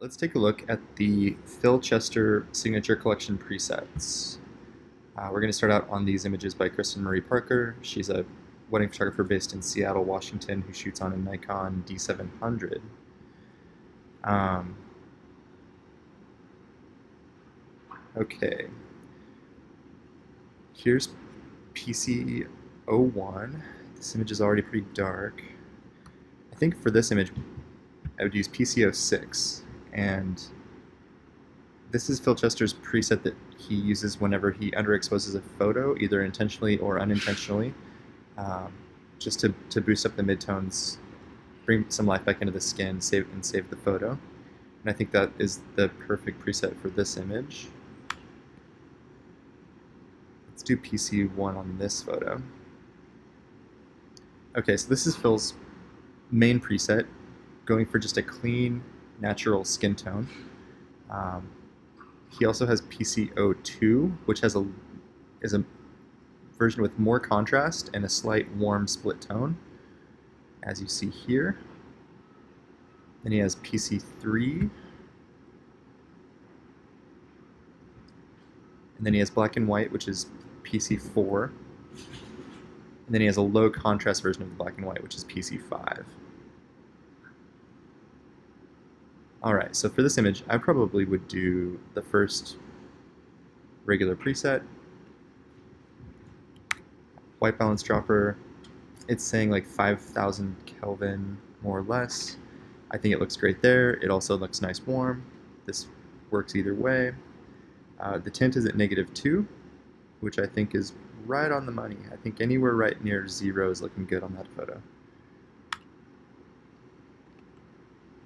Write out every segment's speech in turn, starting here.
Let's take a look at the Phil Chester Signature Collection presets. We're going to start out on these images by Kristen Marie Parker. She's a wedding photographer based in Seattle, Washington, who shoots on a Nikon D700. Okay, here's PC01. This image is already pretty dark. I think for this image, I would use PC06, and this is Phil Chester's preset that he uses whenever he underexposes a photo, either intentionally or unintentionally, um, just to boost up the midtones, bring some life back into the skin, save the photo. And I think that is the perfect preset for this image. Let's do PC1 on this photo. Okay, so this is Phil's main preset, going for just a clean, natural skin tone. He also has PC02, which is a version with more contrast and a slight warm split tone, as you see here. Then he has PC3, and then he has black and white, which is PC4, and then he has a low contrast version of the black and white, which is PC5. Alright, so for this image, I probably would do the first regular preset, white balance dropper. It's saying like 5,000 Kelvin, more or less. I think it looks great there. It also looks nice warm. This works either way. The tint is at -2, which I think is right on the money. I think anywhere right near 0 is looking good on that photo.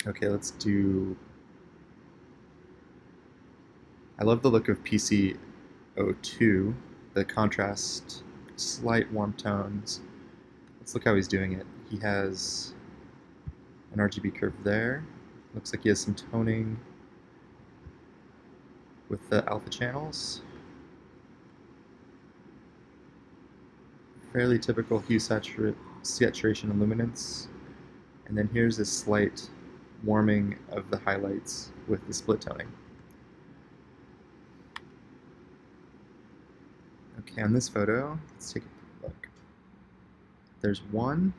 Okay, let's do... I love the look of PC02, the contrast, slight warm tones. Let's look how he's doing it. He has an RGB curve there. Looks like he has some toning with the alpha channels. Fairly typical hue saturation and luminance. And then here's this slight warming of the highlights with the split toning. Okay, on this photo, let's take a look. There's one.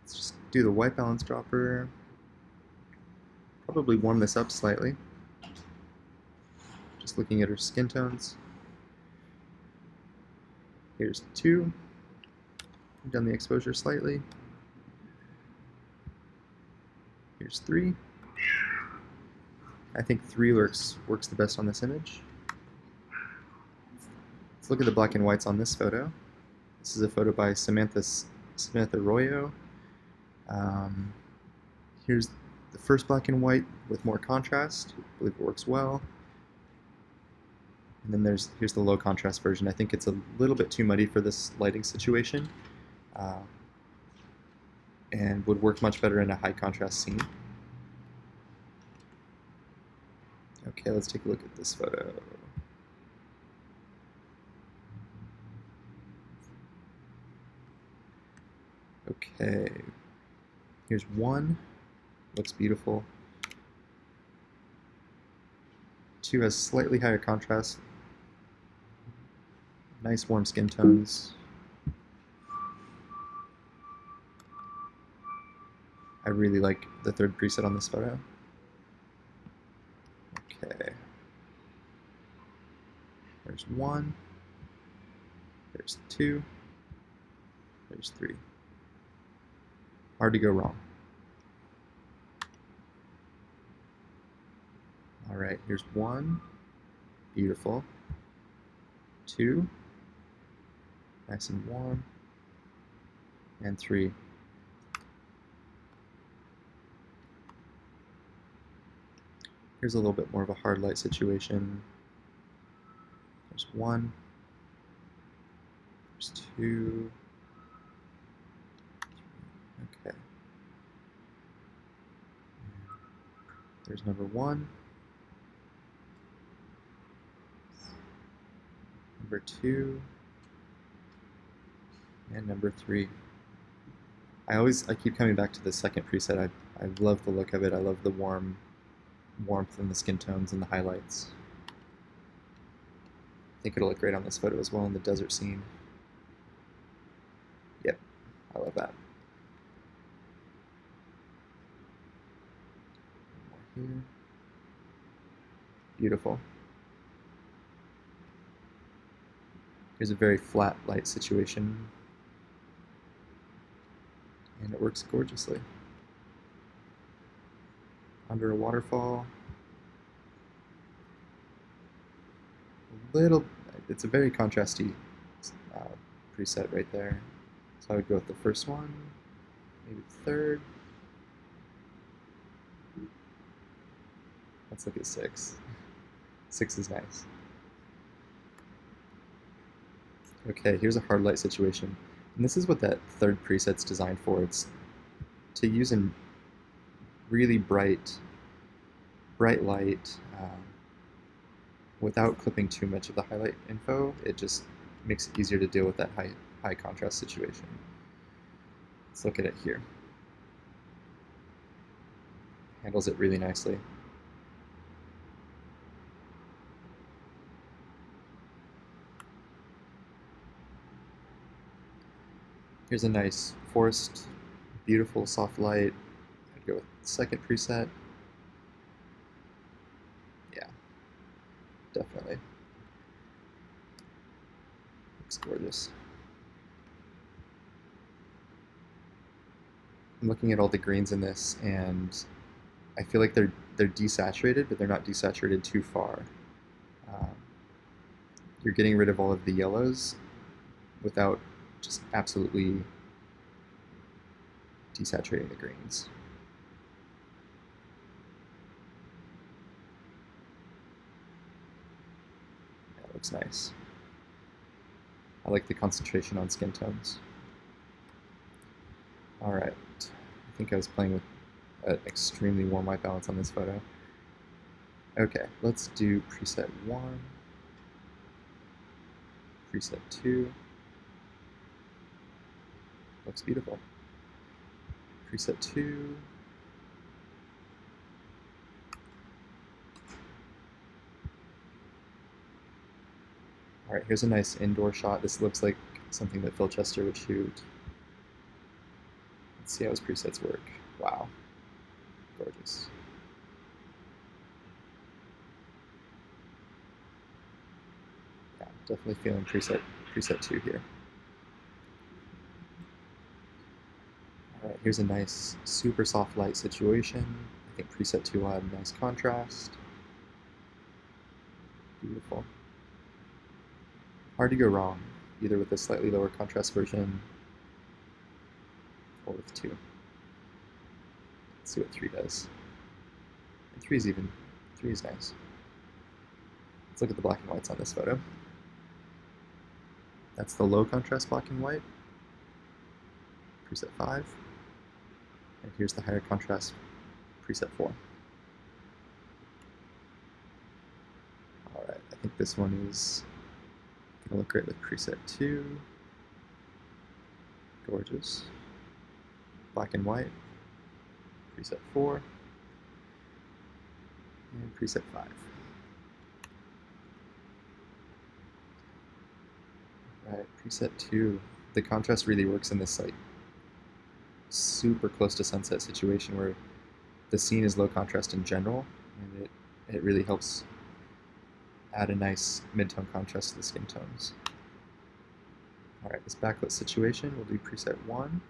Let's just do the white balance dropper. Probably warm this up slightly. Just looking at her skin tones. Here's 2. Down the exposure slightly. Here's 3. I think 3 works the best on this image. Let's look at the black and whites on this photo. This is a photo by Samantha Arroyo. Here's the first black and white with more contrast. I believe it works well. And then here's the low contrast version. I think it's a little bit too muddy for this lighting situation, and would work much better in a high contrast scene. Okay, let's take a look at this photo. Okay, here's 1, looks beautiful. 2 has slightly higher contrast, nice warm skin tones. I really like the third preset on this photo. Okay, there's 1, there's 2, there's 3. Hard to go wrong. Alright, here's 1, beautiful. 2, nice and warm. And 3. Here's a little bit more of a hard light situation. There's 1, there's 2, okay. There's number 1, number 2, and number 3. I keep coming back to the second preset. I love the look of it. I love the warm warmth in the skin tones and the highlights. I think it'll look great on this photo as well in the desert scene. Yep, I love that. More here. Beautiful. Here's a very flat light situation, and it works gorgeously. Under a waterfall, it's a very contrasty preset right there. So I would go with the first one, maybe the third. Let's look at 6. 6 is nice. Okay, here's a hard light situation. And this is what that third preset's designed for. It's to use in really bright light without clipping too much of the highlight info. It just makes it easier to deal with that high contrast situation. Let's look at it here. Handles it really nicely. Here's a nice forest, beautiful soft light. I'd go with the second preset. Yeah, definitely. Looks gorgeous. I'm looking at all the greens in this, and I feel like they're desaturated, but they're not desaturated too far. You're getting rid of all of the yellows without just absolutely desaturating the greens. That looks nice. I like the concentration on skin tones. Alright, I think I was playing with an extremely warm white balance on this photo. Okay, let's do preset 1, preset 2. Looks beautiful. Preset 2. Alright, here's a nice indoor shot. This looks like something that Phil Chester would shoot. Let's see how his presets work. Wow. Gorgeous. Yeah, definitely feeling preset 2 here. Alright, here's a nice super soft light situation. I think preset 2 will add nice contrast. Beautiful. Hard to go wrong, either with a slightly lower contrast version or with 2. Let's see what 3 does. And 3 is even. 3 is nice. Let's look at the black and whites on this photo. That's the low contrast black and white, preset 5. And here's the higher contrast, preset 4. Alright, I think this one is going to look great with preset 2. Gorgeous. Black and white, preset 4. And preset 5. Alright, preset 2. The contrast really works in this like super close to sunset situation where the scene is low contrast in general, and it really helps add a nice mid-tone contrast to the skin tones. Alright, this backlit situation, we'll do preset 1,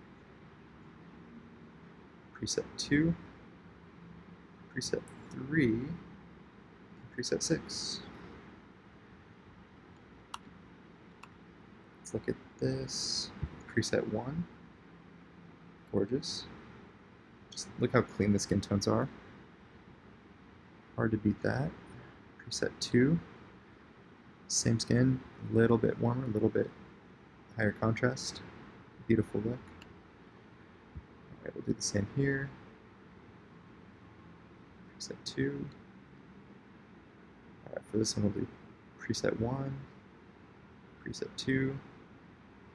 preset 2, preset 3, and preset 6. Let's look at this. Preset 1. Gorgeous. Just look how clean the skin tones are. Hard to beat that. Preset 2. Same skin, a little bit warmer, a little bit higher contrast. Beautiful look. Alright, we'll do the same here. Preset 2. Alright, for this one we'll do preset 1, preset 2.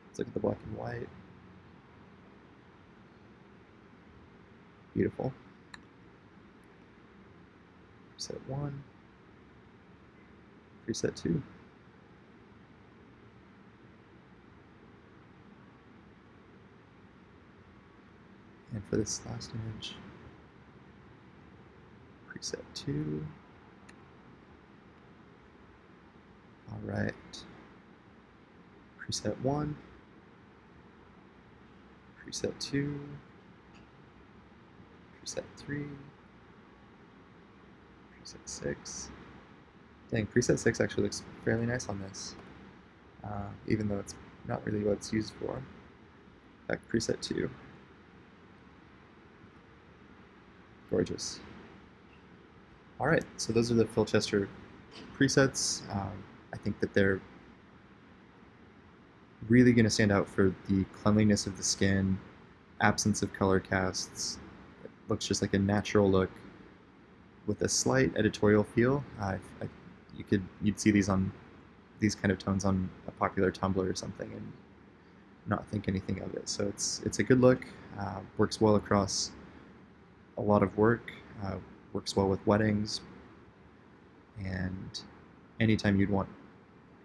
Let's look at the black and white. Beautiful. preset 1, preset 2. And for this last image, preset 2. All right. Preset 1, preset 2, preset 3, preset 6. Dang, preset 6 actually looks fairly nice on this, even though it's not really what it's used for. In fact, preset 2. Gorgeous. All right, so those are the Filchester presets. I think that they're really going to stand out for the cleanliness of the skin, absence of color casts. It looks just like a natural look with a slight editorial feel. You'd see these kind of tones on a popular Tumblr or something and not think anything of it. So it's a good look. Works well across a lot of work. Works well with weddings, and anytime you'd want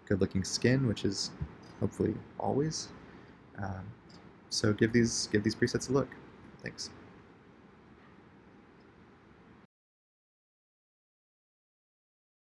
good-looking skin, which is hopefully always. So give these presets a look. Thanks.